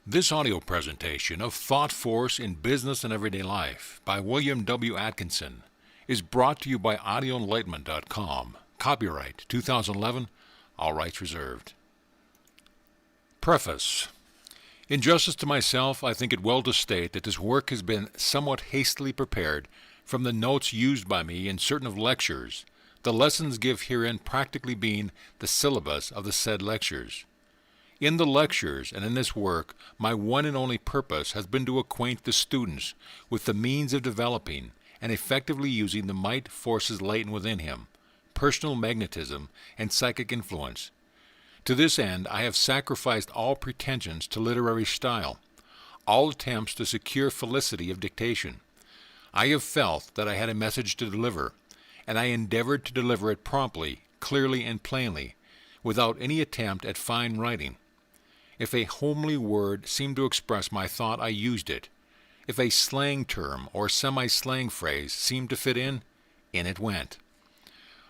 This audio presentation of Thought Force in Business and Everyday Life by William W. Atkinson is brought to you by audioenlightenment.com. Copyright 2011, all rights reserved. Preface. In justice to myself, I think it well to state that this work has been somewhat hastily prepared from the notes used by me in certain of lectures, the lessons give herein practically being the syllabus of the said lectures. In the lectures and in this work, my one and only purpose has been to acquaint the students with the means of developing and effectively using the might forces latent within him, personal magnetism, and psychic influence. To this end, I have sacrificed all pretensions to literary style, all attempts to secure felicity of dictation. I have felt that I had a message to deliver, and I endeavored to deliver it promptly, clearly, and plainly, without any attempt at fine writing. If a homely word seemed to express my thought, I used it. If a slang term or semi-slang phrase seemed to fit in it went.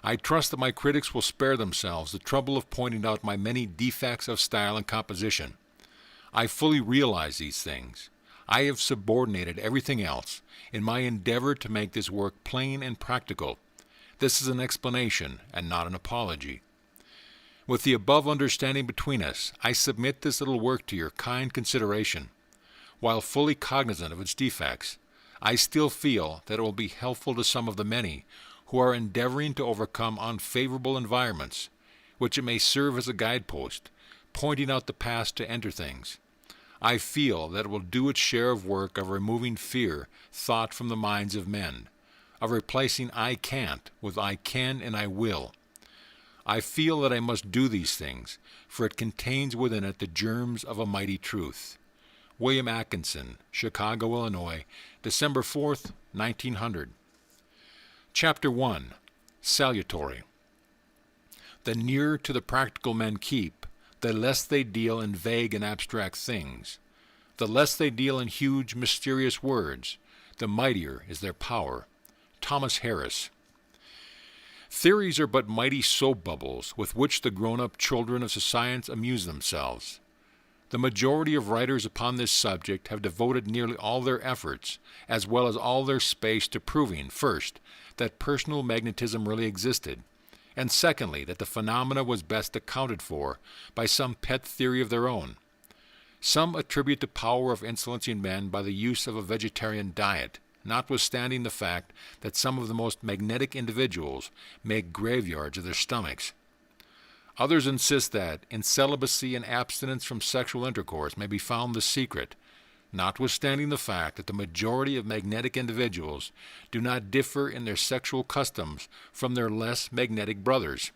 I trust that my critics will spare themselves the trouble of pointing out my many defects of style and composition. I fully realize these things. I have subordinated everything else in my endeavor to make this work plain and practical. This is an explanation and not an apology. With the above understanding between us, I submit this little work to your kind consideration. While fully cognizant of its defects, I still feel that it will be helpful to some of the many who are endeavoring to overcome unfavorable environments, which it may serve as a guidepost, pointing out the path to enter things. I feel that it will do its share of work of removing fear thought from the minds of men, of replacing I can't with I can and I will. I feel that I must do these things, for it contains within it the germs of a mighty truth. William Atkinson, Chicago, Illinois, December 4th, 1900. Chapter 1. Salutory. The nearer to the practical men keep, the less they deal in vague and abstract things. The less they deal in huge, mysterious words, the mightier is their power. Thomas Harris. Theories are but mighty soap bubbles with which the grown-up children of science amuse themselves. The majority of writers upon this subject have devoted nearly all their efforts, as well as all their space, to proving, first, that personal magnetism really existed, and secondly, that the phenomena was best accounted for by some pet theory of their own. Some attribute the power of influencing men by the use of a vegetarian diet, notwithstanding the fact that some of the most magnetic individuals make graveyards of their stomachs. Others insist that in celibacy and abstinence from sexual intercourse may be found the secret, notwithstanding the fact that the majority of magnetic individuals do not differ in their sexual customs from their less magnetic brothers.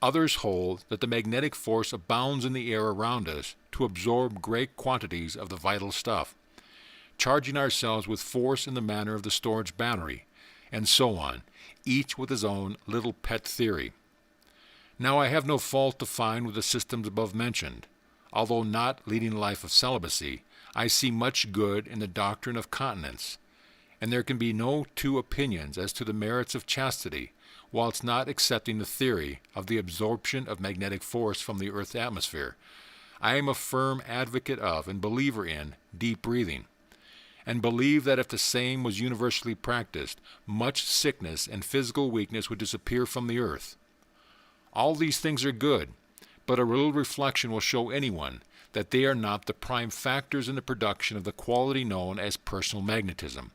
Others hold that the magnetic force abounds in the air around us to absorb great quantities of the vital stuff, charging ourselves with force in the manner of the storage battery, and so on, each with his own little pet theory. Now I have no fault to find with the systems above mentioned. Although not leading a life of celibacy, I see much good in the doctrine of continence, and there can be no two opinions as to the merits of chastity, whilst not accepting the theory of the absorption of magnetic force from the earth's atmosphere. I am a firm advocate of and believer in deep breathing, and believe that if the same was universally practiced, much sickness and physical weakness would disappear from the earth. All these things are good, but a little reflection will show anyone that they are not the prime factors in the production of the quality known as personal magnetism.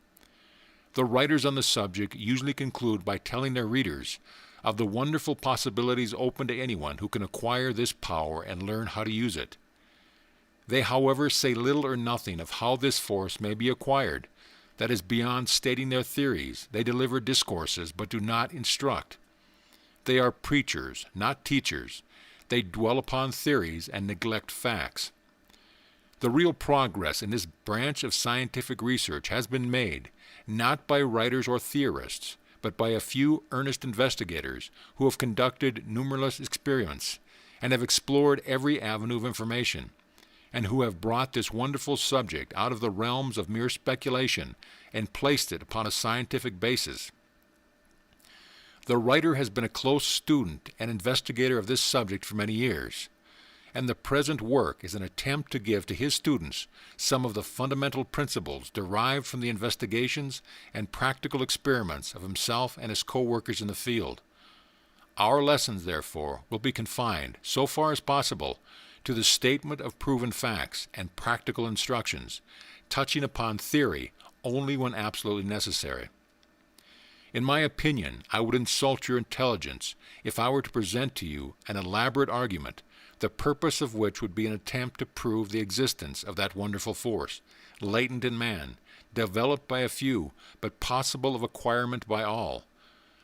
The writers on the subject usually conclude by telling their readers of the wonderful possibilities open to anyone who can acquire this power and learn how to use it. They, however, say little or nothing of how this force may be acquired. That is, beyond stating their theories, they deliver discourses but do not instruct. They are preachers, not teachers. They dwell upon theories and neglect facts. The real progress in this branch of scientific research has been made, not by writers or theorists, but by a few earnest investigators who have conducted numberless experiments and have explored every avenue of information, and who have brought this wonderful subject out of the realms of mere speculation and placed it upon a scientific basis. The writer has been a close student and investigator of this subject for many years, and the present work is an attempt to give to his students some of the fundamental principles derived from the investigations and practical experiments of himself and his co-workers in the field. Our lessons, therefore, will be confined, so far as possible, to the statement of proven facts and practical instructions, touching upon theory only when absolutely necessary. In my opinion, I would insult your intelligence if I were to present to you an elaborate argument, the purpose of which would be an attempt to prove the existence of that wonderful force, latent in man, developed by a few, but possible of acquirement by all,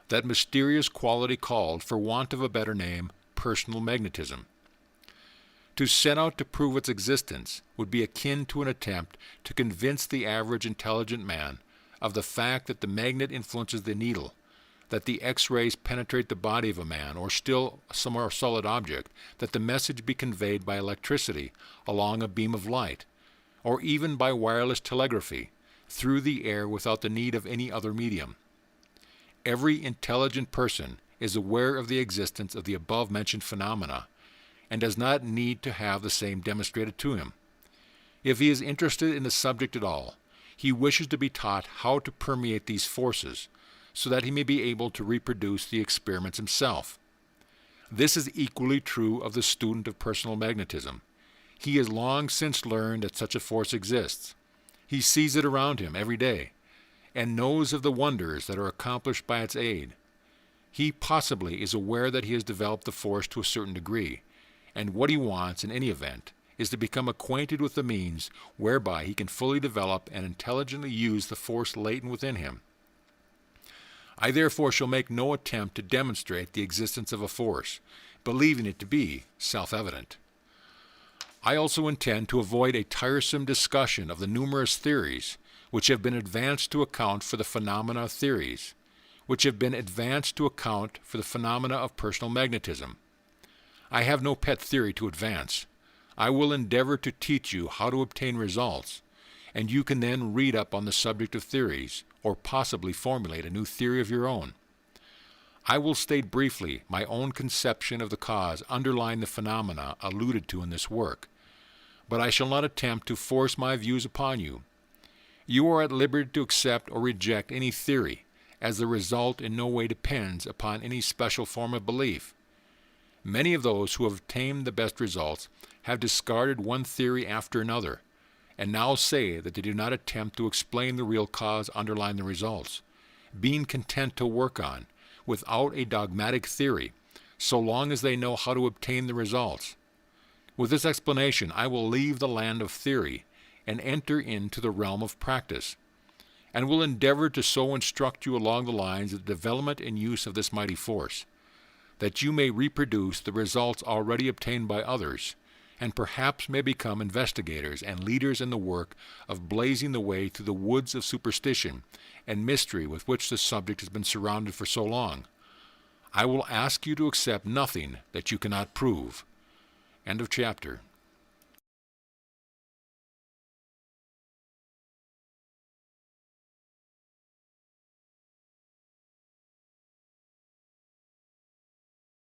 that mysterious quality called, for want of a better name, personal magnetism. To set out to prove its existence would be akin to an attempt to convince the average intelligent man of the fact that the magnet influences the needle, that the X-rays penetrate the body of a man, or still some more solid object, that the message be conveyed by electricity along a beam of light, or even by wireless telegraphy, through the air without the need of any other medium. Every intelligent person is aware of the existence of the above-mentioned phenomena, and does not need to have the same demonstrated to him. If he is interested in the subject at all, he wishes to be taught how to permeate these forces, so that he may be able to reproduce the experiments himself. This is equally true of the student of personal magnetism. He has long since learned that such a force exists. He sees it around him every day, and knows of the wonders that are accomplished by its aid. He possibly is aware that he has developed the force to a certain degree, and what he wants, in any event, is to become acquainted with the means whereby he can fully develop and intelligently use the force latent within him. I therefore shall make no attempt to demonstrate the existence of a force, believing it to be self-evident. I also intend to avoid a tiresome discussion of the numerous theories which have been advanced to account for the phenomena of theories, which have been advanced to account for the phenomena of personal magnetism. I have no pet theory to advance. I will endeavor to teach you how to obtain results, and you can then read up on the subject of theories, or possibly formulate a new theory of your own. I will state briefly my own conception of the cause underlying the phenomena alluded to in this work, but I shall not attempt to force my views upon you. You are at liberty to accept or reject any theory, as the result in no way depends upon any special form of belief. Many of those who have obtained the best results have discarded one theory after another, and now say that they do not attempt to explain the real cause underlying the results, being content to work on, without a dogmatic theory, so long as they know how to obtain the results. With this explanation, I will leave the land of theory and enter into the realm of practice, and will endeavor to so instruct you along the lines of the development and use of this mighty force, that you may reproduce the results already obtained by others, and perhaps may become investigators and leaders in the work of blazing the way through the woods of superstition and mystery with which the subject has been surrounded for so long. I will ask you to accept nothing that you cannot prove. End of chapter.